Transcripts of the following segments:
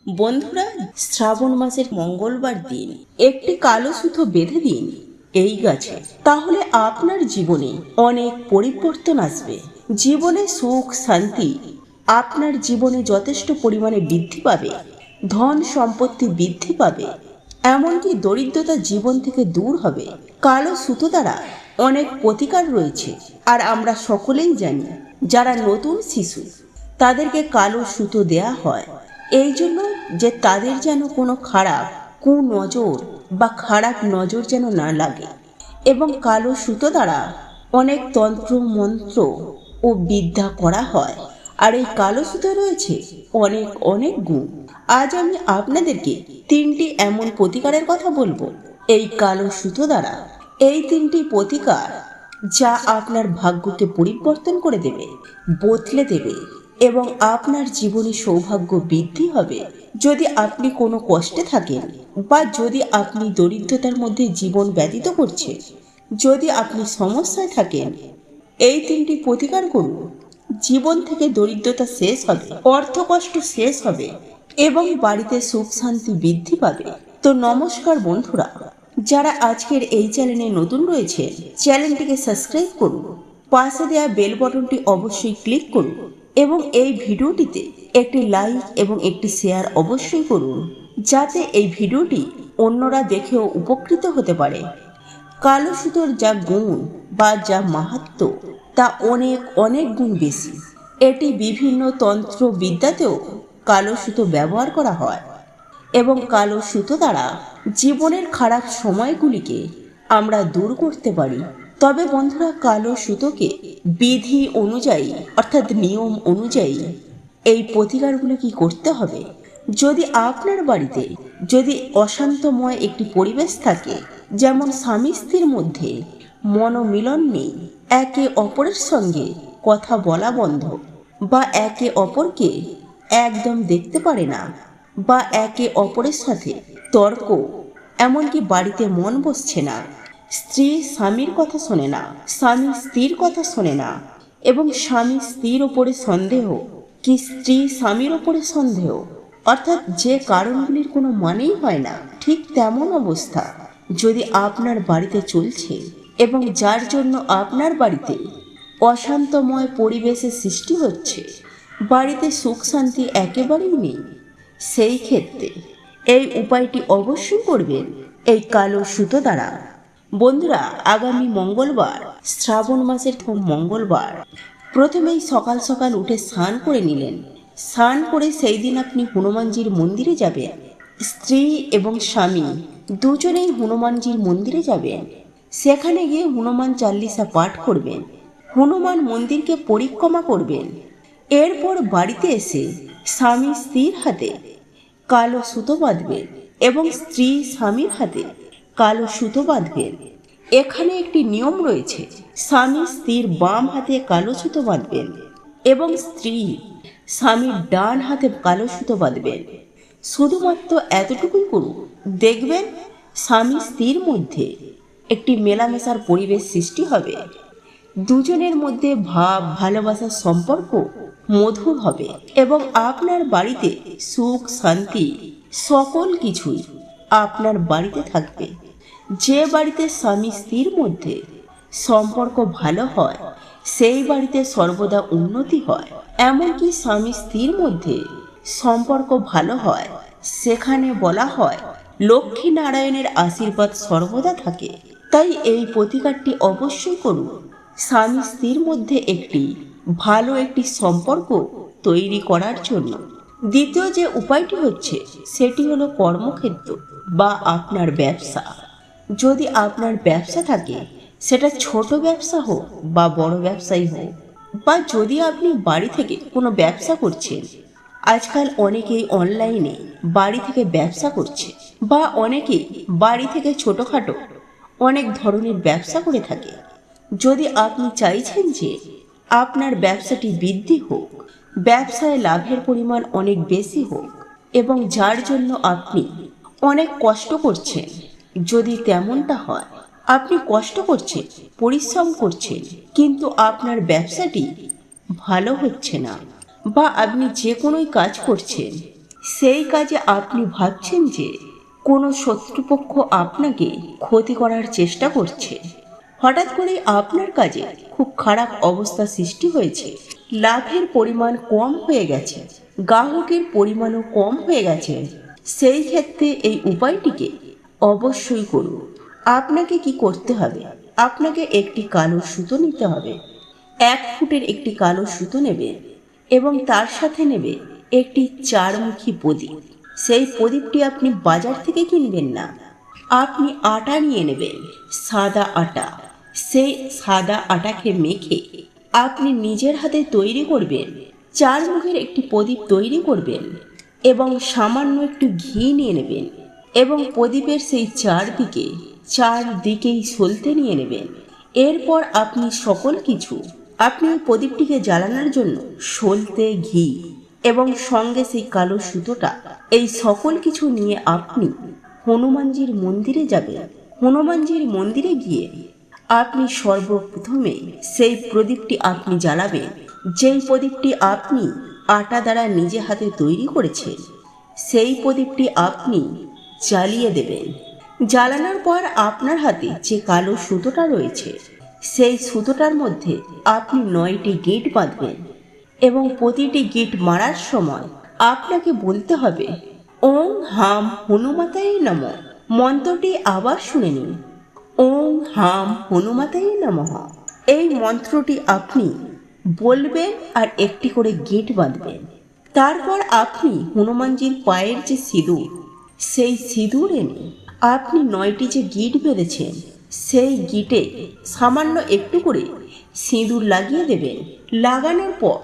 বন্ধুরা, শ্রাবণ মাসের মঙ্গলবার দিন একটি কালো সুতো বেঁধে দিন এই গাছে, তাহলে আপনার জীবনে অনেক পরিবর্তন আসবে। জীবনে সুখ শান্তি আপনার জীবনে যথেষ্ট পরিমাণে বৃদ্ধি পাবে, ধন সম্পত্তি বৃদ্ধি পাবে, এমনকি দরিদ্রতা জীবন থেকে দূর হবে। কালো সুতো দ্বারা অনেক প্রতিকার রয়েছে, আর আমরা সকলেই জানি যারা নতুন শিশু তাদেরকে কালো সুতো দেয়া হয় এই জন্য যে তাদের যেন কোনো খারাপ কুনজর বা খারাপ নজর যেন না লাগে। এবং কালো সুতো দ্বারা অনেক তন্ত্র মন্ত্র ও বিদ্যা করা হয়, আর এই কালো সুতো রয়েছে অনেক অনেক গুণ। আজ আমি আপনাদেরকে তিনটি এমন প্রতিকারের কথা বলবো এই কালো সুতো দ্বারা। এই তিনটি প্রতিকার যা আপনার ভাগ্যকে পরিবর্তন করে দেবে, বদলে দেবে, এবং আপনার জীবনে সৌভাগ্য বৃদ্ধি হবে। যদি আপনি কোনো কষ্টে থাকেন বা যদি আপনি দরিদ্রতার মধ্যে জীবন ব্যতীত করছেন, যদি আপনি সমস্যায় থাকেন, এই তিনটি প্রতিকার করুন। জীবন থেকে দরিদ্রতা শেষ হবে, অর্থকষ্ট শেষ হবে এবং বাড়িতে সুখ শান্তি বৃদ্ধি পাবে। তো নমস্কার বন্ধুরা, যারা আজকের এই চ্যানেলে নতুন রয়েছে চ্যানেলটিকে সাবস্ক্রাইব করুন, পাশে দেওয়া বেল বাটনটি অবশ্যই ক্লিক করুন এবং এই ভিডিওটিতে একটি লাইক এবং একটি শেয়ার অবশ্যই করুন, যাতে এই ভিডিওটি অন্যরা দেখেও উপকৃত হতে পারে। কালো সুতোর যা গুণ বা যা মাহাত্ম্য তা অনেক অনেক গুণ বেশি। এটি বিভিন্ন তন্ত্র বিদ্যাতেও কালো সুতো ব্যবহার করা হয় এবং কালো সুতো দ্বারা জীবনের খারাপ সময়গুলিকে আমরা দূর করতে পারি। তবে বন্ধুরা, কালো সুতোকে বিধি অনুযায়ী অর্থাৎ নিয়ম অনুযায়ী এই প্রতিকারগুলো কি করতে হবে। যদি আপনার বাড়িতে যদি অশান্তময় একটি পরিবেশ থাকে, যেমন স্বামী স্ত্রীর মধ্যে মনোমিলন নেই, একে অপরের সঙ্গে কথা বলা বন্ধ, বা একে অপরকে একদম দেখতে পারে না, বা একে অপরের সাথে তর্ক, এমনকি বাড়িতে মন বসছে না, স্ত্রী স্বামীর কথা শোনে না, স্বামী স্ত্রীর কথা শোনে না, এবং স্বামী স্ত্রীর ওপরে সন্দেহ কি স্ত্রী স্বামীর ওপরে সন্দেহ, অর্থাৎ যে কারণগুলির কোনো মানেই হয় না, ঠিক তেমন অবস্থা যদি আপনার বাড়িতে চলছে এবং যার জন্য আপনার বাড়িতে অশান্তময় পরিবেশের সৃষ্টি হচ্ছে, বাড়িতে সুখ শান্তি একেবারেই নেই, সেই ক্ষেত্রে এই উপায়টি অবশ্যই করবেন এই কালো সুতো দ্বারা। বন্ধুরা, আগামী মঙ্গলবার শ্রাবণ মাসের মঙ্গলবার প্রথমেই সকাল সকাল উঠে স্নান করে নিলেন। স্নান করে সেই দিন আপনি হনুমানজির মন্দিরে যাবেন। স্ত্রী এবং স্বামী দুজনেই হনুমানজির মন্দিরে যাবেন। সেখানে গিয়ে হনুমান চাল্লিশা পাঠ করবেন, হনুমান মন্দিরকে পরিক্রমা করবেন। এরপর বাড়িতে এসে স্বামী স্ত্রীর হাতে কালো সুতো বাঁধবেন এবং স্ত্রী স্বামীর হাতে কালো সুতো বাঁধবেন। এখানে একটি নিয়ম রয়েছে, স্বামী স্ত্রীর বাম হাতে কালো সুতো বাঁধবেন এবং স্ত্রী স্বামীর ডান হাতে কালো সুতো বাঁধবেন। শুধুমাত্র এতটুকুই করুন, দেখবেন স্বামী স্ত্রীর মধ্যে একটি মেলামেশার পরিবেশ সৃষ্টি হবে। দুজনের মধ্যে ভাব ভালোবাসার সম্পর্ক মধুর হবে এবং আপনার বাড়িতে সুখ শান্তি সকল কিছুই আপনার বাড়িতে থাকবে। যে বাড়িতে স্বামী স্ত্রীর মধ্যে সম্পর্ক ভালো হয় সেই বাড়িতে সর্বদা উন্নতি হয়। এমনকি স্বামী স্ত্রীর মধ্যে সম্পর্ক ভালো হয় সেখানে বলা হয় লক্ষ্মী নারায়ণের আশীর্বাদ সর্বদা থাকে। তাই এই প্রতিকারটি অবশ্যই করুন স্বামী স্ত্রীর মধ্যে একটি ভালো একটি সম্পর্ক তৈরি করার জন্য। দ্বিতীয় যে উপায়টি হচ্ছে সেটি হলো কর্মক্ষেত্র বা আপনার ব্যবসা। যদি আপনার ব্যবসা থাকে, সেটা ছোট ব্যবসা হোক বা বড় ব্যবসাই হোক, বা যদি আপনি বাড়ি থেকে কোনো ব্যবসা করছেন, আজকাল অনেকেই অনলাইনে বাড়ি থেকে ব্যবসা করছে, বা অনেকেই বাড়ি থেকে ছোটোখাটো অনেক ধরনের ব্যবসা করে থাকে। যদি আপনি চাইছেন যে আপনার ব্যবসাটি বৃদ্ধি হোক, ব্যবসায় লাভের পরিমাণ অনেক বেশি হোক, এবং যার জন্য আপনি অনেক কষ্ট করছেন, যদি তেমনটা হয়, আপনি কষ্ট করছেন, পরিশ্রম করছেন, কিন্তু আপনার ব্যবসাটি ভালো হচ্ছে না, বা আপনি যে কোনোই কাজ করছেন সেই কাজে আপনি ভাবছেন যে কোনো শত্রুপক্ষ আপনাকে ক্ষতি করার চেষ্টা করছে। হঠাৎ করে আপনার কাজে খুব খারাপ অবস্থা সৃষ্টি হয়েছে, লাভের পরিমাণ কম হয়ে গেছে, গ্রাহকের পরিমাণও কম হয়ে গেছে। সেই ক্ষেত্রে এই উপায়টিকে অবশ্যই করুন। আপনাকে কি করতে হবে? আপনাকে একটি কালো সুতো নিতে হবে। 1 ফুটের একটি কালো সুতো নেবে এবং তার সাথে নেবে একটি 4মুখী প্রদীপ। সেই প্রদীপটি আপনি বাজার থেকে কিনবেন না, আপনি আটা নিয়ে নেবেন, সাদা আটা। সেই সাদা আটাকে মেখে আপনি নিজের হাতে তৈরি করবেন 4 মুখের একটি প্রদীপ তৈরি করবেন এবং সামান্য একটু ঘি নিয়ে নেবেন এবং প্রদীপের সেই চারদিকেই সলতে নিয়ে নেবেন। এরপর আপনি সকল কিছু, আপনি ওই প্রদীপটিকে জ্বালানোর জন্য সলতে, ঘি এবং সঙ্গে সেই কালো সুতোটা, এই সকল কিছু নিয়ে আপনি হনুমানজির মন্দিরে যাবেন। হনুমানজির মন্দিরে গিয়ে আপনি সর্বপ্রথমে সেই প্রদীপটি আপনি জ্বালাবেন, যেই প্রদীপটি আপনি আটা দ্বারা নিজে হাতে তৈরি করেছেন। সেই প্রদীপটি আপনি জ্বালিয়ে দেবেন। জ্বালানোর পর আপনার হাতে যে কালো সুতোটা রয়েছে, সেই সুতোটার মধ্যে আপনি 9টি গিঁট বাঁধবেন এবং প্রতিটি গিঁট মারার সময় আপনাকে বলতে হবে ওং হাম হনুমাতায়ে নমঃ। মন্ত্রটি আবার শুনে নিন, ওং হাম হনুমাতায়ে নমঃ। এই মন্ত্রটি আপনি বলবেন আর একটি করে গিঁট বাঁধবেন। তারপর আপনি হনুমানজির পায়ের যে সিঁদুর, সেই সিঁদুর এনে আপনি 9টি যে গিঁট বেঁধেছেন, সেই গিঁটে সামান্য একটু করে সিঁদুর লাগিয়ে দেবেন। লাগানোর পর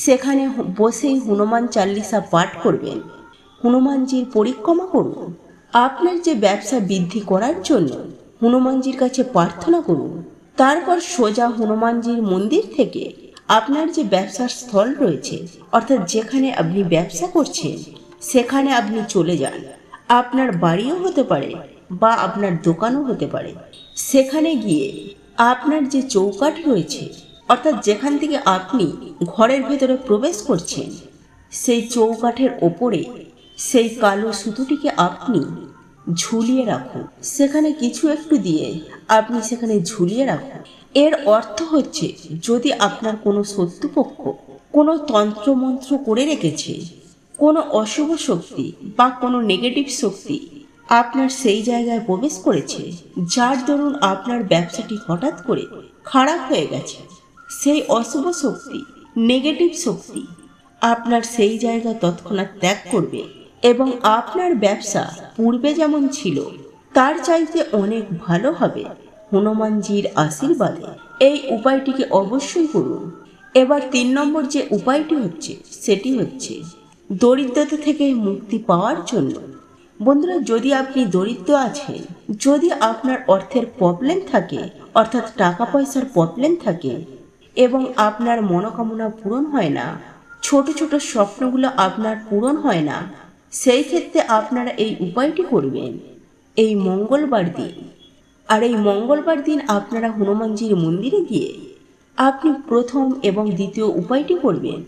সেখানে বসেই হনুমান চাল্লিশা পাঠ করবেন, হনুমানজির পরিক্রমা করুন। আপনার যে ব্যবসা বৃদ্ধি করার জন্য হনুমানজির কাছে প্রার্থনা করুন। তারপর সোজা হনুমানজির মন্দির থেকে আপনার যে ব্যবসার স্থল রয়েছে, অর্থাৎ যেখানে আপনি ব্যবসা করছেন, সেখানে আপনি চলে যান। আপনার বাড়িও হতে পারে বা আপনার দোকানও হতে পারে। সেখানে গিয়ে আপনার যে চৌকাঠ রয়েছে, অর্থাৎ যেখান থেকে আপনি ঘরের ভেতরে প্রবেশ করছেন, সেই চৌকাঠের ওপরে সেই কালো সুতোটিকে আপনি ঝুলিয়ে রাখুন। সেখানে কিছু একটু দিয়ে আপনি সেখানে ঝুলিয়ে রাখুন। এর অর্থ হচ্ছে, যদি আপনার কোনো শত্রুপক্ষ কোনো তন্ত্রমন্ত্র করে রেখেছে, কোনো অশুভ শক্তি বা কোনো নেগেটিভ শক্তি আপনার সেই জায়গায় প্রবেশ করেছে, যার দরুন আপনার ব্যবসাটি হঠাৎ করে খারাপ হয়ে গেছে, সেই অশুভ শক্তি, নেগেটিভ শক্তি আপনার সেই জায়গা তৎক্ষণাৎ ত্যাগ করবে এবং আপনার ব্যবসা পূর্বে যেমন ছিল তার চাইতে অনেক ভালো হবে হনুমানজির আশীর্বাদে। এই উপায়টিকে অবশ্যই করুন। এবার 3 নম্বর যে উপায়টি হচ্ছে, সেটি হচ্ছে দরিদ্রতা থেকে মুক্তি পাওয়ার জন্য। বন্ধুরা, যদি আপনি দরিদ্র আছেন, যদি আপনার অর্থের প্রবলেম থাকে, অর্থাৎ টাকা পয়সার প্রবলেম থাকে এবং আপনার মনোকামনা পূরণ হয় না, ছোট ছোট স্বপ্নগুলো আপনার পূরণ হয় না, সেই ক্ষেত্রে আপনারা এই উপায়টি করবেন এই মঙ্গলবার দিন। আর এই মঙ্গলবার দিন আপনারা হনুমানজির মন্দিরে গিয়ে আপনি প্রথম এবং দ্বিতীয় উপায়টি করবেন।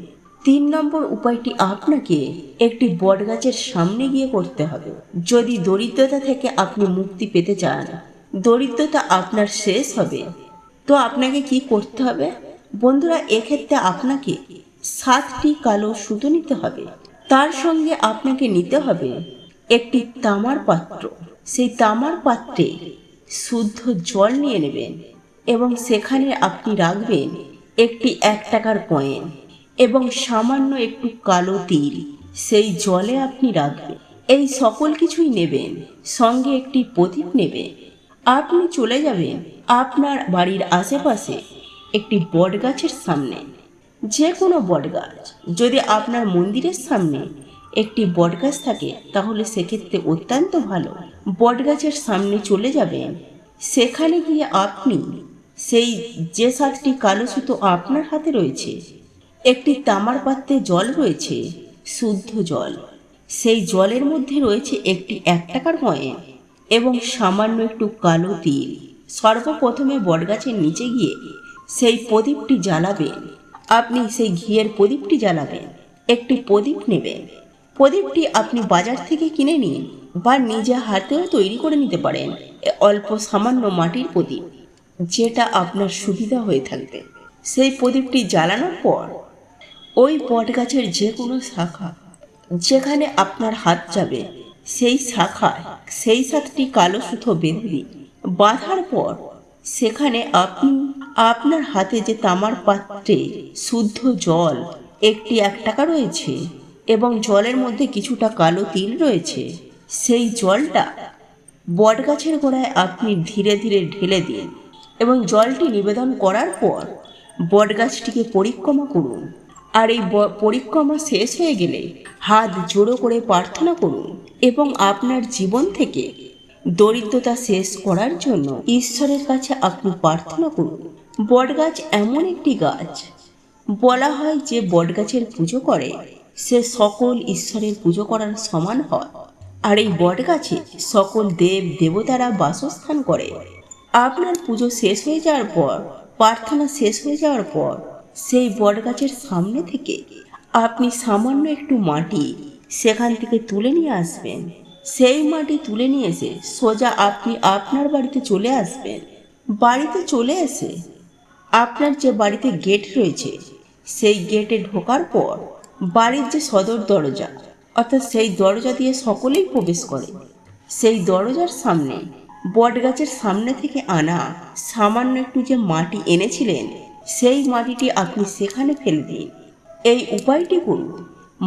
3 নম্বর উপায়টি আপনাকে একটি বটগাছের সামনে গিয়ে করতে হবে। যদি দরিদ্রতা থেকে আপনি মুক্তি পেতে চান, দরিদ্রতা আপনার শেষ হবে, তো আপনাকে কি করতে হবে বন্ধুরা? এক্ষেত্রে আপনাকে 7টি কালো সুতো নিতে হবে। তার সঙ্গে আপনাকে নিতে হবে একটি তামার পাত্র। সেই তামার পাত্রে শুদ্ধ জল নিয়ে নেবেন এবং সেখানে আপনি রাখবেন একটি 1 টাকার কয়েন এবং সামান্য একটু কালো তিল। সেই জলে আপনি রাখবেন। এই সকল কিছুই নেবেন, সঙ্গে একটি প্রদীপ নেবেন। আপনি চলে যাবেন আপনার বাড়ির আশেপাশে একটি বটগাছের সামনে, যে কোনো বটগাছ। যদি আপনার মন্দিরের সামনে একটি বটগাছ থাকে তাহলে সেক্ষেত্রে অত্যন্ত ভালো। বটগাছের সামনে চলে যাবেন। সেখানে গিয়ে আপনি সেই যে 7টি কালো সুতো আপনার হাতে রয়েছে, একটি তামার পাত্রে জল রয়েছে, শুদ্ধ জল। সেই জলের মধ্যে রয়েছে একটি 1 টাকার কয়েন এবং সামান্য একটু কালো তিল। সর্বপ্রথমে বটগাছের নিচে গিয়ে সেই প্রদীপটি জ্বালাবেন। আপনি সেই ঘিয়ের প্রদীপটি জ্বালাবেন। একটি প্রদীপ নেবেন প্রদীপটি আপনি বাজার থেকে কিনে নিন বা নিজে হাতেও তৈরি করে নিতে পারেন। অল্প সামান্য মাটির প্রদীপ, যেটা আপনার সুবিধা হয়ে থাকবে। সেই প্রদীপটি জ্বালানোর পর ওই বটগাছের যে কোনো শাখা যেখানে আপনার হাত যাবে, সেই শাখায় সেই 7টি কালো সুতো বেঁধে দিন। বাঁধার পর সেখানে আপনি আপনার হাতে যে তামার পাত্রে শুদ্ধ জল, একটি 1 টাকা রয়েছে এবং জলের মধ্যে কিছুটা কালো তিল রয়েছে, সেই জলটা বটগাছের গোড়ায় আপনি ধীরে ধীরে ঢেলে দিন এবং জলটি নিবেদন করার পর বটগাছটিকে পরিক্রমা করুন। আর এই পরিক্রমা শেষ হয়ে গেলে হাত জোড়ো করে প্রার্থনা করুন এবং আপনার জীবন থেকে দরিদ্রতা শেষ করার জন্য ঈশ্বরের কাছে আপনি প্রার্থনা করুন। বটগাছ এমন একটি গাছ, বলা হয় যে বটগাছের পুজো করে সে সকল ঈশ্বরের পুজো করার সমান হয়। আর এই বটগাছে সকল দেব দেবতারা বাসস্থান করে। আপনার পুজো শেষ হয়ে যাওয়ার পর, প্রার্থনা শেষ হয়ে যাওয়ার পর সেই বটগাছের সামনে থেকে আপনি সামান্য একটু মাটি সেখান থেকে তুলে নিয়ে আসবেন। সেই মাটি তুলে নিয়ে এসে সোজা আপনি আপনার বাড়িতে চলে আসবেন। বাড়িতে চলে এসে আপনার যে বাড়িতে গেট রয়েছে, সেই গেটে ঢোকার পর বাড়ির যে সদর দরজা, অর্থাৎ সেই দরজা দিয়ে সকলেই প্রবেশ করে, সেই দরজার সামনে বটগাছের সামনে থেকে আনা সামান্য একটু যে মাটি এনেছিলেন, সেই মাটিটি আপনি সেখানে ফেলে দিন। এই উপায়টি করুন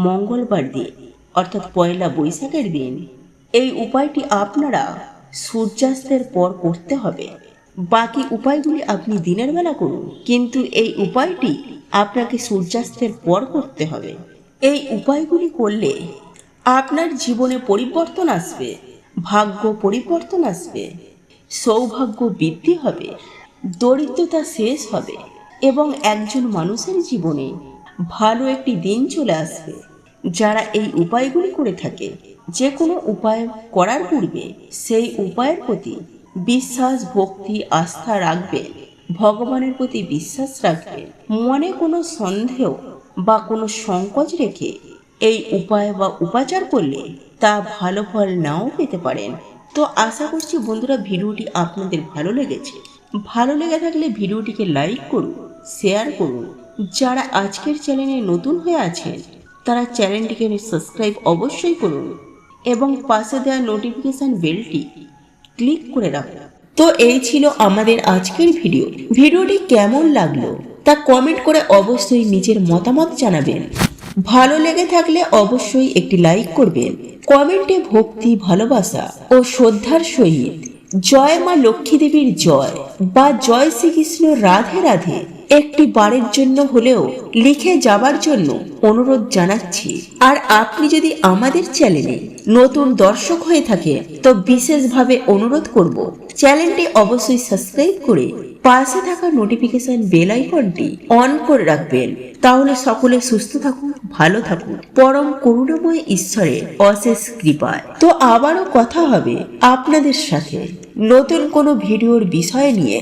মঙ্গলবার দিন, অর্থাৎ পয়লা বৈশাখের দিন। এই উপায়টি আপনারা সূর্যাস্তের পর করতে হবে। বাকি উপায়গুলি আপনি দিনের বেলা করুন, কিন্তু এই উপায়টি আপনাকে সূর্যাস্তের পর করতে হবে। এই উপায়গুলি করলে আপনার জীবনে পরিবর্তন আসবে, ভাগ্য পরিবর্তন আসবে, সৌভাগ্য বৃদ্ধি হবে, দরিদ্রতা শেষ হবে এবং একজন মানুষের জীবনে ভালো একটি দিন চলে আসবে। যারা এই উপায়গুলি করে থাকে, যে কোনো উপায় করার পূর্বে সেই উপায়ের প্রতি বিশ্বাস, ভক্তি, আস্থা রাখবেন, ভগবানের প্রতি বিশ্বাস রাখবেন। মনে কোনো সন্দেহ বা কোনো সংকোচ রেখে এই উপায় বা উপাচার করলে তা ভালো ফল নাও পেতে পারেন। তো আশা করছি বন্ধুরা ভিডিওটি আপনাদের ভালো লেগেছে। ভালো লেগে থাকলে ভিডিওটিকে লাইক করুন, শেয়ার করুন। যারা আজকের চ্যানেলে নতুন হয়ে আছেন তারা চ্যানেলটিকে সাবস্ক্রাইব অবশ্যই করুন এবং পাশে দেওয়া নোটিফিকেশন বেলটি ক্লিক করে রাখুন। তো এই ছিল আমাদের আজকের ভিডিও। ভিডিওটি কেমন লাগলো তা কমেন্ট করে অবশ্যই নিজের মতামত জানাবেন। ভালো লেগে থাকলে অবশ্যই একটি লাইক করবেন। কমেন্টে ভক্তি, ভালোবাসা ও শ্রদ্ধার সহিত জয় মা লক্ষ্মী দেবীর জয় বা জয় শ্রীকৃষ্ণ রাধে রাধে একটি বারের জন্য হলেও লিখে যাবার জন্য অনুরোধ জানাচ্ছি। আর আপনি যদি আমাদের চ্যানেলে নতুন দর্শক হয়ে থাকেন তো বিশেষভাবে অনুরোধ করব চ্যানেলটি অবশ্যই সাবস্ক্রাইব করে পাশে থাকা নোটিফিকেশন বেল আইকনটি অন করে রাখবেন। তাহলে সকলে সুস্থ থাকুন, ভালো থাকুন পরম করুণাময় ঈশ্বরের অশেষ কৃপায়। তো আবারও কথা হবে আপনাদের সাথে নতুন কোনো ভিডিওর বিষয় নিয়ে।